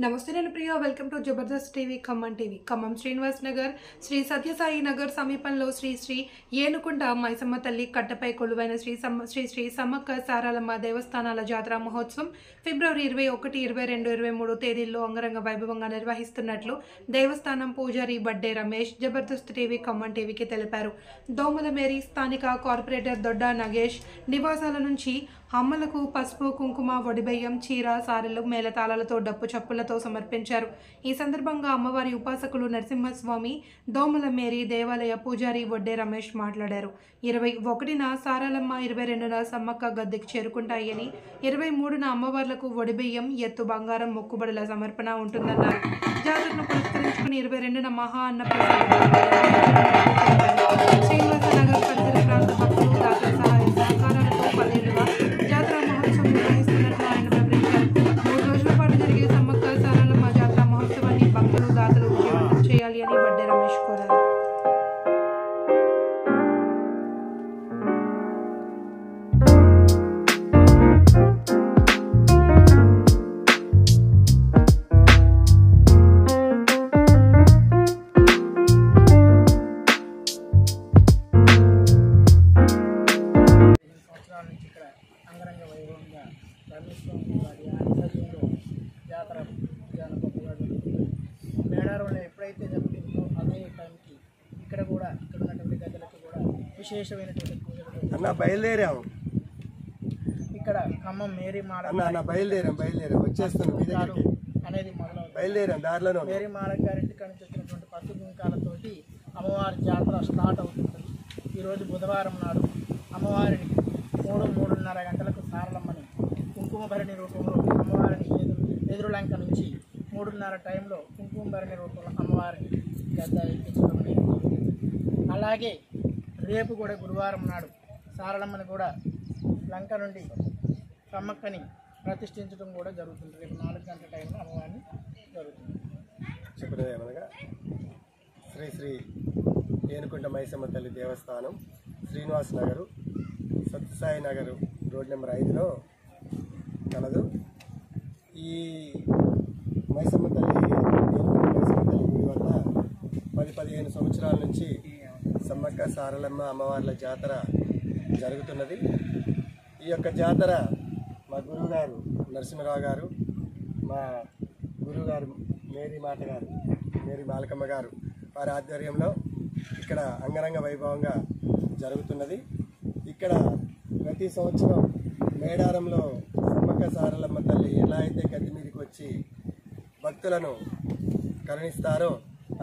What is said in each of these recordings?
నమస్తే నేను Priya welcome to Jabardasth TV Khammam Srinivas Nagar Sri Satya Sai Nagar సమీపంలో శ్రీ ఏనుకుంట మైసమ్మ తల్లి కట్టపై కొలువైన శ్రీ సమ్మక్క సారాలమ్మ దేవస్థానాల జాతర మహోత్సవం ఫిబ్రవరి 21, 22, 23 తేదీల్లో అంగరంగ వైభవంగా నిర్వహిస్తున్నట్లు దేవస్థానం పూజారి బడ్డే రమేష్ జబర్దస్త్ టీవీ ఖమ్మం టీవీకి తెలిపారు. దోమల మేరీ స్థానిక కార్పొరేటర్ దొడ్డా నగేష్ నివాసాల నుంచి అమ్మలకు పసుపు కుంకుమ వడిబెయ్యం చీర సారెలు మేళతాళాలతో డప్పు చప్పులతో సమర్పించారు. ఈ సందర్భంగా అమ్మవారి ఉపాసకులు నరసింహస్వామి దోమల మేరీ దేవాలయ పూజారి వడ్డే రమేష్ మాట్లాడారు. 21న సారాలమ్మ, 22న సమ్మక్క గద్దెకి చేరుకుంటాయని, 23న అమ్మవార్లకు వడిబెయ్యం ఎత్తు బంగారం మొక్కుబడుల సమర్పణ ఉంటుందన్నారు. జాతరను పురస్కరించుకుని 22న మహా అన్న శ్రీనివాసనగర్ పరిసర ప్రాంత భక్తులు దాతల సహాయ సహకారాలతో 10 ఏళ్లుగా జాతర మహోత్సవం నిర్వహిస్తున్నట్లు ఆయన వివరించారు. 3 రోజుల పాటు జరిగే సమ్మక్క సారాలమ్మ జాతర మహోత్సవాన్ని భక్తులు దాతలు విజయవంతం చేయాలి అని బడ్డే రమేష్ కోరారు. అంగరంగ వైభవంగా రమేశ్వరం వారి ఆధ్వర్యంలో జాతర జానపదంగా జరుగుతుంది. మేడారంలో ఎప్పుడైతే జరుగుతుందో అదే టైంకి ఇక్కడ ఉన్నటువంటి గద్దెలకు కూడా విశేషమైనటువంటి పూజలు బయలుదేరాము. ఇక్కడ ఖమ్మం మేరీ మాడ బయలుదేరాం వచ్చేస్తాను అనేది మొదలవుతుంది. బయలుదేరాం దారిలో మేరీ మాడ గారింటి నుంచి వచ్చినటువంటి పసుపు కుంకాలతోటి అమ్మవారి జాతర స్టార్ట్ అవుతుంది. ఈరోజు బుధవారం నాడు అమ్మవారిని 3:30 గంటలకు సారలమ్మని కుంకుమ భరణి రూపంలో అమ్మవారిని ఎదురులంక నుంచి 3:30 టైంలో కుంకుమ భరణి రూపంలో అమ్మవారిని గద్ద ఎక్కించడం. అలాగే రేపు కూడా గురువారం నాడు సారలమ్మని కూడా లంక నుండి సమ్మక్కని ప్రతిష్ఠించడం కూడా జరుగుతుంది. రేపు 4 గంటల టైంలో అమ్మవారిని జరుగుతుంది. చెప్పినది ఏమనగా శ్రీ ఏనుకుంట మైసమ్మ తల్లి దేవస్థానం శ్రీనివాస్ నగరు సత్యసాయి నగర్ రోడ్ నెంబర్ 5లో కలదు. ఈ మైసమ్మ తల్లి గుడి వద్ద 10-15 సంవత్సరాల నుంచి సమ్మక్క సారలమ్మ అమ్మవార్ల జాతర జరుగుతున్నది. ఈ యొక్క జాతర మా గురువుగారు నరసింహరావు గారు, మా గురువుగారు మేరీ మాలకమ్మ గారు వారి ఆధ్వర్యంలో ఇక్కడ అంగరంగ వైభవంగా జరుగుతున్నది. ఇక్కడ ప్రతి సంవత్సరం మేడారంలో సమ్మక్క సారలమ్మ తల్లి ఎలా అయితే గద్దె మీదకి వచ్చి భక్తులను కరుణిస్తారో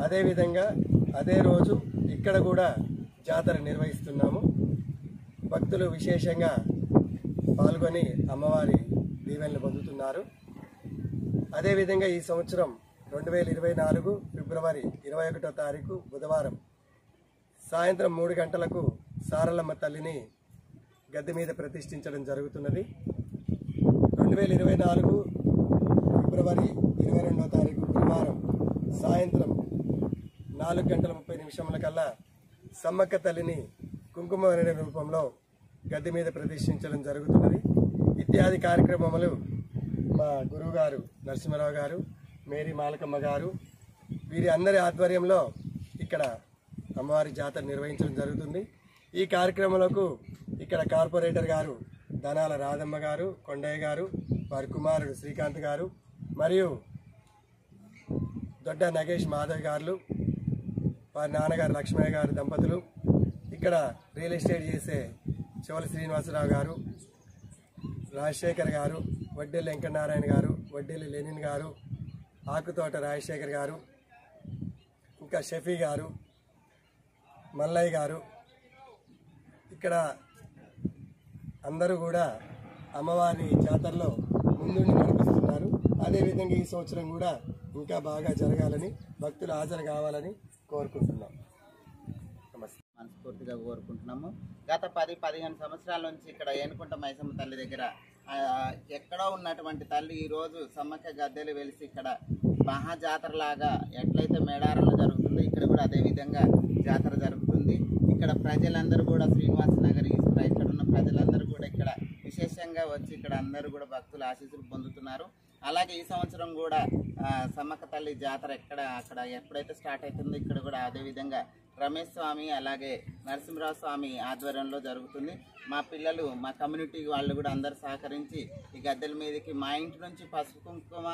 అదేవిధంగా అదే రోజు ఇక్కడ కూడా జాతర నిర్వహిస్తున్నాము. భక్తులు విశేషంగా పాల్గొని అమ్మవారి దీవెనలు పొందుతున్నారు. అదేవిధంగా ఈ సంవత్సరం 2024 ఫిబ్రవరి 21వ తారీఖు బుధవారం సాయంత్రం 3 గంటలకు సారలమ్మ తల్లిని గద్దె మీద ప్రతిష్ఠించడం జరుగుతున్నది. 2024 ఫిబ్రవరి 22వ తారీఖు గురువారం సాయంత్రం 4:30 కల్లా సమ్మక్క తల్లిని కుంకుమ భరణి రూపంలో గద్దె మీద ప్రతిష్ఠించడం జరుగుతున్నది. ఇత్యాది కార్యక్రమములు మా గురువుగారు నరసింహరావు గారు, మేరీ మాలకమ్మ గారు వీరి అందరి ఆధ్వర్యంలో ఇక్కడ అమ్మవారి జాతర నిర్వహించడం జరుగుతుంది. ఈ కార్యక్రమాలకు ఇక్కడ కార్పొరేటర్ గారు ధనాల రాధమ్మ గారు, కొండయ్య గారు, వారి కుమారుడు శ్రీకాంత్ గారు మరియు దొడ్డ నగేష్ మాధవ్ గారు, వారి నాన్నగారు లక్ష్మయ్య గారు దంపతులు, ఇక్కడ రియల్ ఎస్టేట్ చేసే చివలి శ్రీనివాసరావు గారు, రాజశేఖర్ గారు, వడ్డెల్లి వెంకటనారాయణ గారు, వడ్డెల్లి లెనిన్ గారు, ఆకుతోట రాజశేఖర్ గారు, ఇంకా షఫీ గారు, మల్లయ్య గారు, ఇక్కడ అందరూ కూడా అమ్మవారి జాతరలో ముందుండి నడిపిస్తున్నారు. అదేవిధంగా ఈ సంవత్సరం కూడా ఇంకా బాగా జరగాలని భక్తులు హాజరు కావాలని కోరుకుంటున్నాం. మనస్ఫూర్తిగా కోరుకుంటున్నాము. గత 10-15 సంవత్సరాల నుంచి ఇక్కడ ఏనుకుంట మైసమ్మ తల్లి దగ్గర ఎక్కడో ఉన్నటువంటి తల్లి ఈరోజు సమ్మక్క గద్దెలు వెలిసి ఇక్కడ మహాజాతరలాగా ఎట్లయితే మేడారంలో జరుగుతుందో ఇక్కడ కూడా అదేవిధంగా జాతర జరుగుతుంది. ఇక్కడ ప్రజలందరూ కూడా శ్రీనివాస నగర్ ఇక్కడ ఉన్న ప్రజలందరూ కూడా ఇక్కడ విశేషంగా వచ్చి ఇక్కడ అందరూ కూడా భక్తుల ఆశీస్సులు పొందుతున్నారు. అలాగే ఈ సంవత్సరం కూడా సమ్మక్క తల్లి జాతర అక్కడ ఎప్పుడైతే స్టార్ట్ అవుతుందో ఇక్కడ కూడా అదేవిధంగా రమేష్ స్వామి అలాగే నరసింహరావు స్వామి ఆధ్వర్యంలో జరుగుతుంది. మా పిల్లలు మా కమ్యూనిటీ వాళ్ళు కూడా అందరు సహకరించి ఈ గద్దెల మీదకి మా ఇంటి నుంచి పసుపు కుంకుమ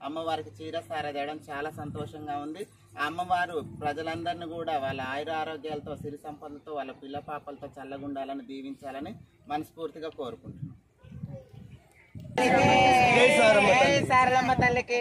అమ్మవారికి చీర సారదేయడం చాలా సంతోషంగా ఉంది. ఆ అమ్మవారు ప్రజలందరినీ కూడా వాళ్ళ ఆయుర ఆరోగ్యాలతో సిరి సంపదలతో వాళ్ళ పిల్ల పాపలతో చల్లగుండాలని దీవించాలని మనస్ఫూర్తిగా కోరుకుంటున్నాం. సారలమ్మ తల్లికి